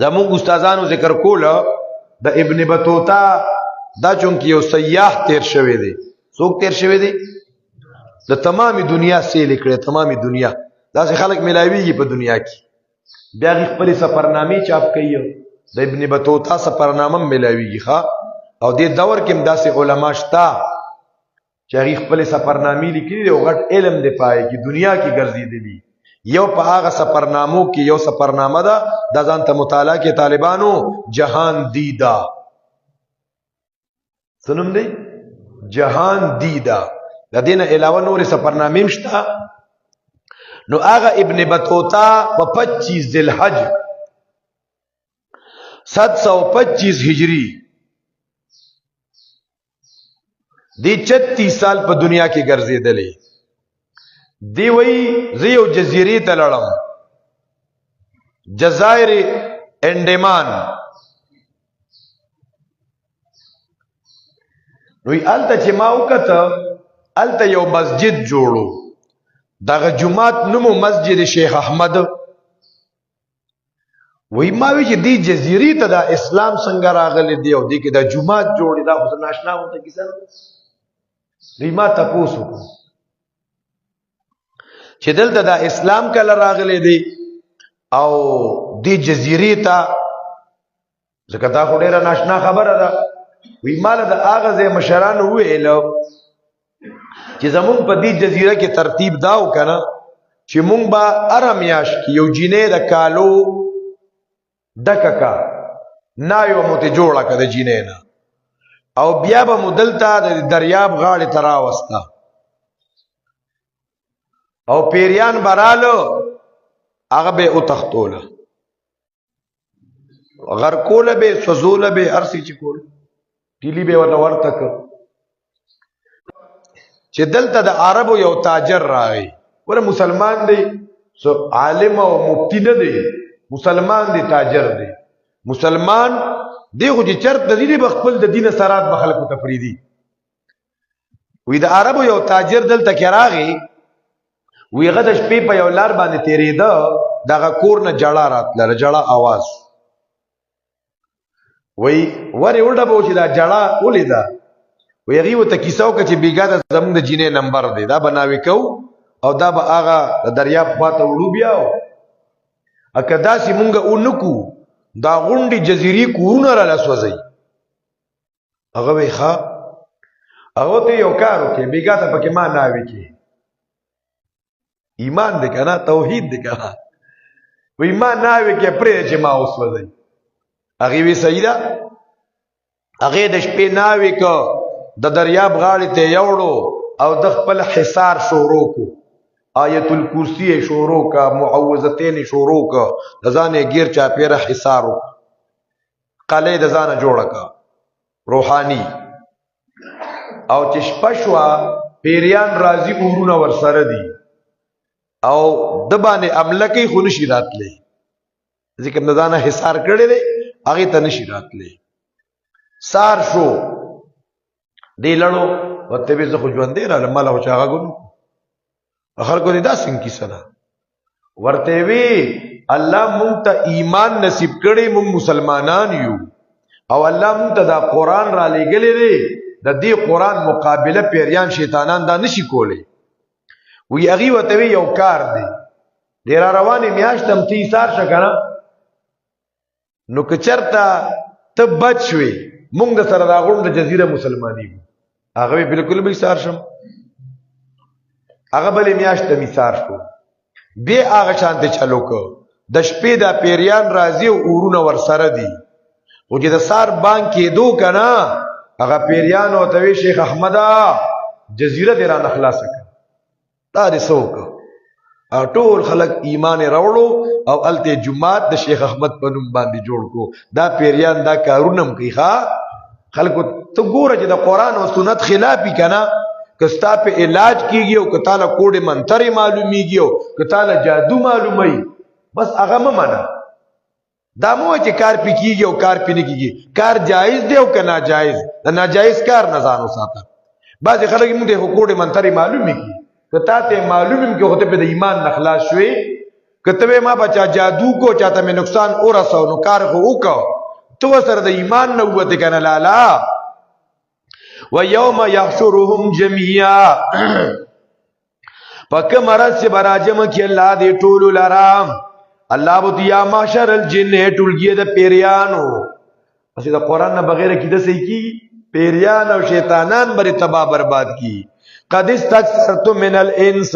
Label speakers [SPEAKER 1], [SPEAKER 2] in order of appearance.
[SPEAKER 1] زموږ استادانو ذکر کوله د ابن بطوطه دا چونکه یو سیاح تیر شوی دی. څوک تیر شوی دی؟ د تمامي دنیا سیل کړي، تمامي دنیا داسې خلک ملاویږي په دنیا کې. بیا غي خپل سفرنامې چاپ کوي، د ابن بطوطه سفرنامه ملاویږي ښا. او دې دور کې داسې علما شته چې هغه خپل سفرنامې لیکلي او غټ علم دی پای کې دنیا کې ګرځېدلی. یو په هغه سفرنامو کې یو سفرنامه ده د ځان ته مطالعه کې طالبانو جهان دیدا. سنم دی جهان دیدا. د دې نه علاوه نور سفرنامې مشته. نو هغه ابن بطوطه په 25 ذی الحج 725 هجری دی 36 سال په دنیا کې ګرځېدلې. دی وی زیو جزیره ته لړم، جزائر انډمان. نو الته چې ما وکړه الته یو مسجد جوړو، دغه جمعات نومو مسجد شیخ احمد. وی ما وی چې دی جزیره ته دا اسلام څنګه راغلی دی او دی کې دا جمعات جوړی دا خو ناشنا وته کیسه. دی ما تاسو کو چې دلته دا اسلام کله راغلی دی او دی جزیره ته ځکه دا خو ډیره ناشنا خبره ده. وی مال د اغازه مشران ویل چې زمون په دې جزیره کې ترتیب داو کنه چې مونږ با ارمیاش کې یو جینې د کالو دککا نایو مت جوړه کده جینې نه او بیا به مدلته د دریاب غاړه ترا وستا او پیریان برالو هغه به او تختوله غر کوله به سوزوله به ارسی چکول ټیلی به ورته ورتک. چې دلته د عربو یو تاجر راغی، ور مسلمان دی، سو عالم او مفتی نه دی، مسلمان دی، تاجر دی. مسلمان دی خو چې چرته دی بخپل د دین سرات بخلکو تفریدي. وی د عربو یو تاجر دلته کې راغی، وی غد شپې په یو لار باندې تیریده، دغه کور نه جړه راتله، جړه आवाज. وی ور وړه به چې دا جړه ولیدا، وی هغه وته کیسو کې چې بیګا د زمونږ د جینې نمبر دی، دا بناوي کو او دا به هغه د دریاب خواته وړو بیاو. اکدا سی مونږه اونکو دا غونډي جزيري کورونه را لاسوځي. هغه وی ښا هغه ته یو کار وکي بیګا ته پکې ما ناوي کې ایمان دې کنه توحید دې کنه. وی ما ناوي کې پرې چې ما اوسوځي. هغه وی سیدا هغه د شپې ناوي کو د دریاب غاړې ته یوړو او د خپل حصار شروع کو، آیت الکرسی شروع کا، معوذتین شروع کا، د ځانې غیر چا پیره حصار قلعه د ځانه جوړه کا روحانی. او چې شپشوا پیریان راضی اورونه ورسره دي او د باندې عمله کوي خو نشي راتلی، ځکه د ځانه حصار کړی دی هغه ته نشي راتلی. سار شو دی لړو وته به زه خو ژوند دی را مال او چاغه ګونو اخر کو دي دا څنګه کیسه ده. ورته وی الله مونږ ته ایمان نصیب کړي، مونږ مسلمانان یو او الله مونږ ته دا قران را لېګلې دی، د دې قران مقابله پیریان شیطانان دا نشي کولی. وی هغه وته وی یو کار دی ډیر رواني میاشتم 30 سال شکنه نو کچرتا ته بچوي مونږ سره دا غونډه جزیره مسلمانی هغه بالکل به سار شم. هغه بلې میاشته می سار شو به هغه شانته چلو کو د شپې دا پیریان راضی او اورونه ور سره دي او چې د سار بانک کې دو کنه هغه پیریان او توي شیخ احمد جزیره دې را نخلاص کړ. دا دې سوک او ټول خلک ایمان راوړو او الته جمعات د شیخ احمد په نوم باندې جوړ کو. دا پیریان دا کارونم کوي ښا خلکو ته ګوره چې د قران او سنت خلافی کنه کستا په علاج کیږي او کتاله کوډه منتري معلومیږي او کتاله جادو معلومي بس هغه ممنه. دا مو چې کار پی کیږي او کار پی نه کیږي، کار جایز دی او که ناجایز، د ناجایز کار نه ځان وساته. بعض خلک موږ ته کوډه منتري معلومیږي کته ته معلومیم کې هوته په د ایمان نخلاص شوي کتبه ما بچا جادو کو چاته میں نقصان اور رسو نو کار خو وکاو تو سره د ایمان نه وته کنه لالا و یوم یحشرهم جميعا پک مرز سے براجم کی اللہ دے ټول لرام الله بو یا معاشر الجن ټولګي د پیریانو پس دا قران نه بغیر کی د سې کی پیریان او شیطانان بری تباہ برباد کی قد استكثرتم من الانس